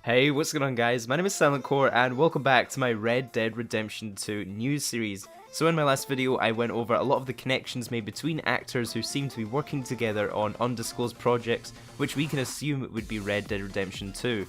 Hey, what's going on guys? My name is Silent Core and welcome back to my Red Dead Redemption 2 news series. So in my last video I went over a lot of the connections made between actors who seem to be working together on undisclosed projects which we can assume would be Red Dead Redemption 2.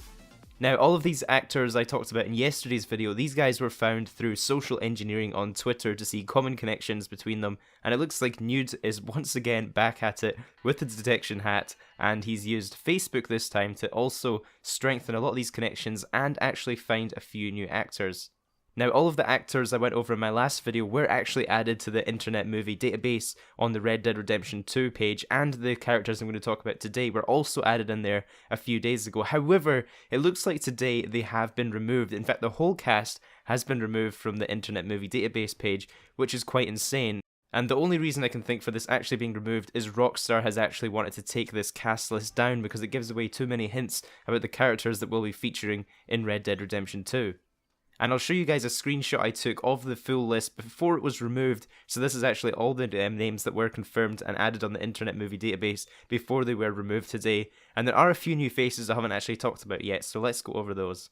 Now all of these actors I talked about in yesterday's video, these guys were found through social engineering on Twitter to see common connections between them, and it looks like Nude is once again back at it with the detection hat, and he's used Facebook this time to also strengthen a lot of these connections and actually find a few new actors. Now all of the actors I went over in my last video were actually added to the Internet Movie Database on the Red Dead Redemption 2 page, and the characters I'm going to talk about today were also added in there a few days ago. However, it looks like today they have been removed. In fact, the whole cast has been removed from the Internet Movie Database page, which is quite insane. And the only reason I can think for this actually being removed is Rockstar has actually wanted to take this cast list down because it gives away too many hints about the characters that will be featuring in Red Dead Redemption 2. And I'll show you guys a screenshot I took of the full list before it was removed, so this is actually all the names that were confirmed and added on the Internet Movie Database before they were removed today, and there are a few new faces I haven't actually talked about yet, so let's go over those.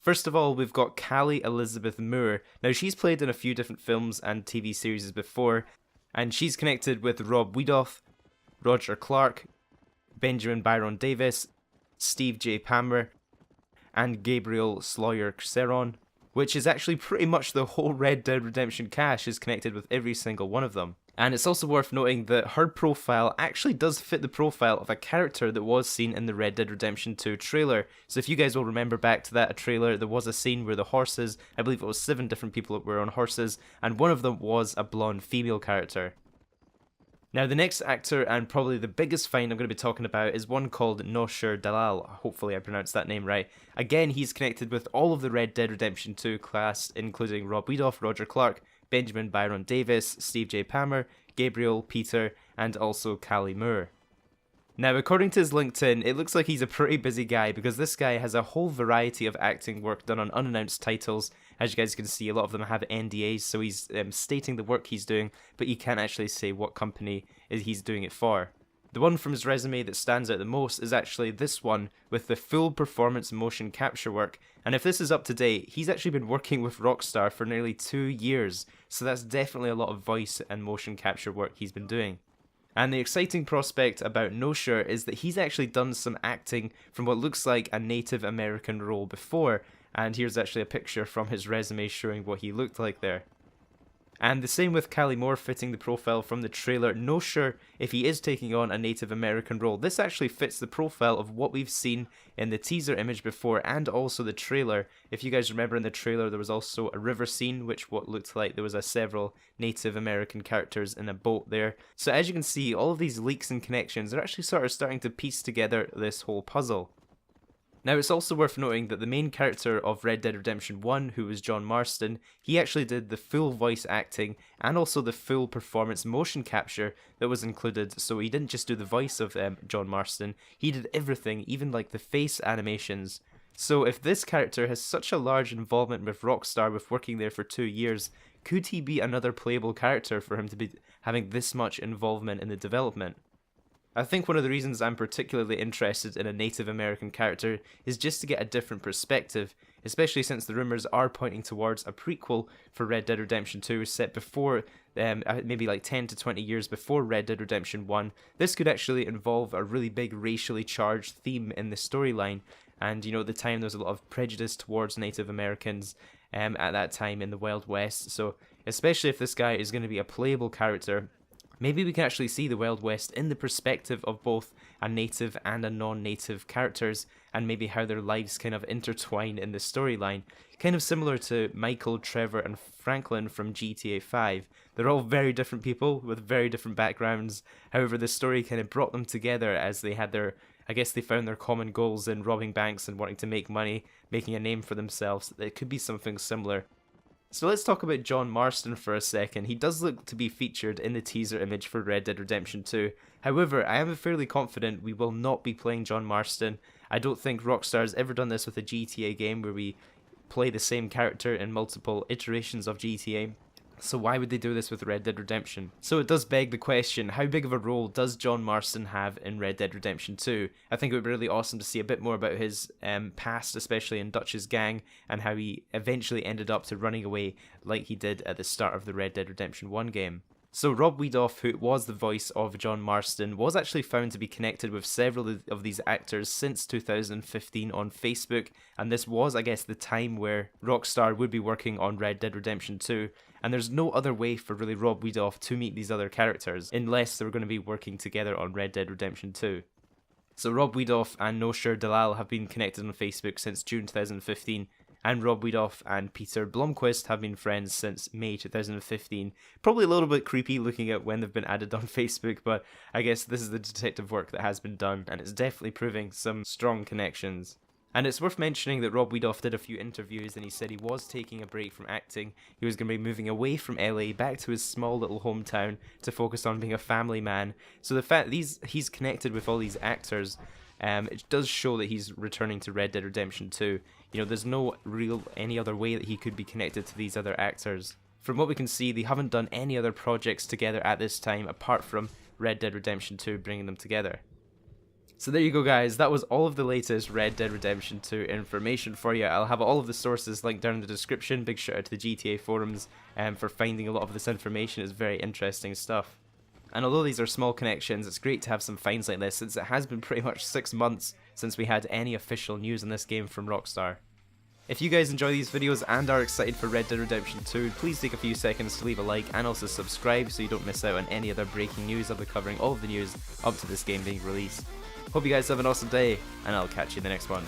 First of all, we've got Callie Elizabeth Moore. Now she's played in a few different films and TV series before, and she's connected with Rob Wiedoff, Roger Clark, Benjamin Byron Davis, Steve J. Palmer, and Gabriel Sloyer-Ceron, which is actually pretty much the whole Red Dead Redemption cast is connected with every single one of them. And it's also worth noting that her profile actually does fit the profile of a character that was seen in the Red Dead Redemption 2 trailer. So if you guys will remember back to that trailer, there was a scene where the horses, I believe it was 7 different people that were on horses, and one of them was a blonde female character. Now the next actor, and probably the biggest find I'm going to be talking about, is one called Nosher Dalal. Hopefully I pronounced that name right. Again, he's connected with all of the Red Dead Redemption 2 cast, including Rob Wiedoff, Roger Clark, Benjamin Byron Davis, Steve J. Palmer, Gabriel, Peter, and also Callie Moore. Now, according to his LinkedIn, it looks like he's a pretty busy guy because this guy has a whole variety of acting work done on unannounced titles. As you guys can see, a lot of them have NDAs, so he's stating the work he's doing, but you can't actually say what company he's doing it for. The one from his resume that stands out the most is actually this one with the full performance motion capture work, and if this is up to date, he's actually been working with Rockstar for nearly 2 years, so that's definitely a lot of voice and motion capture work he's been doing. And the exciting prospect about Nosher is that he's actually done some acting from what looks like a Native American role before, and here's actually a picture from his resume showing what he looked like there. And the same with Callie Moore fitting the profile from the trailer. No sure if he is taking on a Native American role. This actually fits the profile of what we've seen in the teaser image before and also the trailer. If you guys remember in the trailer there was also a river scene which what looked like there was several Native American characters in a boat there. So as you can see, all of these leaks and connections are actually sort of starting to piece together this whole puzzle. Now it's also worth noting that the main character of Red Dead Redemption 1, who was John Marston, he actually did the full voice acting and also the full performance motion capture that was included, so he didn't just do the voice of John Marston, he did everything, even like the face animations. So if this character has such a large involvement with Rockstar with working there for 2 years, could he be another playable character for him to be having this much involvement in the development? I think one of the reasons I'm particularly interested in a Native American character is just to get a different perspective, especially since the rumours are pointing towards a prequel for Red Dead Redemption 2 set before, maybe like 10 to 20 years before Red Dead Redemption 1. This could actually involve a really big racially charged theme in the storyline, and you know at the time there was a lot of prejudice towards Native Americans at that time in the Wild West, so especially if this guy is going to be a playable character, maybe we can actually see the Wild West in the perspective of both a native and a non-native characters, and maybe how their lives kind of intertwine in the storyline. Kind of similar to Michael, Trevor and Franklin from GTA 5. They're all very different people with very different backgrounds, however the story kind of brought them together as they had their, I guess they found their common goals in robbing banks and wanting to make money, making a name for themselves. It could be something similar. So let's talk about John Marston for a second. He does look to be featured in the teaser image for Red Dead Redemption 2. However, I am fairly confident we will not be playing John Marston. I don't think Rockstar's ever done this with a GTA game where we play the same character in multiple iterations of GTA. So why would they do this with Red Dead Redemption? So it does beg the question, how big of a role does John Marston have in Red Dead Redemption 2? I think it would be really awesome to see a bit more about his past, especially in Dutch's gang, and how he eventually ended up to running away like he did at the start of the Red Dead Redemption 1 game. So Rob Wiedoff, who was the voice of John Marston, was actually found to be connected with several of these actors since 2015 on Facebook, and this was, I guess, the time where Rockstar would be working on Red Dead Redemption 2, and there's no other way for really Rob Wiedoff to meet these other characters, unless they were going to be working together on Red Dead Redemption 2. So Rob Wiedoff and Nosher Dalal have been connected on Facebook since June 2015, and Rob Wiedoff and Peter Blomqvist have been friends since May 2015. Probably a little bit creepy looking at when they've been added on Facebook, but I guess this is the detective work that has been done, and it's definitely proving some strong connections. And it's worth mentioning that Rob Wiedoff did a few interviews and he said he was taking a break from acting. He was going to be moving away from LA back to his small little hometown to focus on being a family man. So the fact that he's connected with all these actors, it does show that he's returning to Red Dead Redemption 2. You know, there's no real any other way that he could be connected to these other actors. From what we can see, they haven't done any other projects together at this time apart from Red Dead Redemption 2 bringing them together. So there you go, guys, that was all of the latest Red Dead Redemption 2 information for you. I'll have all of the sources linked down in the description. Big shout out to the GTA forums for finding a lot of this information. It's very interesting stuff. And although these are small connections, it's great to have some finds like this, since it has been pretty much 6 months since we had any official news on this game from Rockstar. If you guys enjoy these videos and are excited for Red Dead Redemption 2, please take a few seconds to leave a like and also subscribe so you don't miss out on any other breaking news. I'll be covering all of the news up to this game being released. Hope you guys have an awesome day, and I'll catch you in the next one.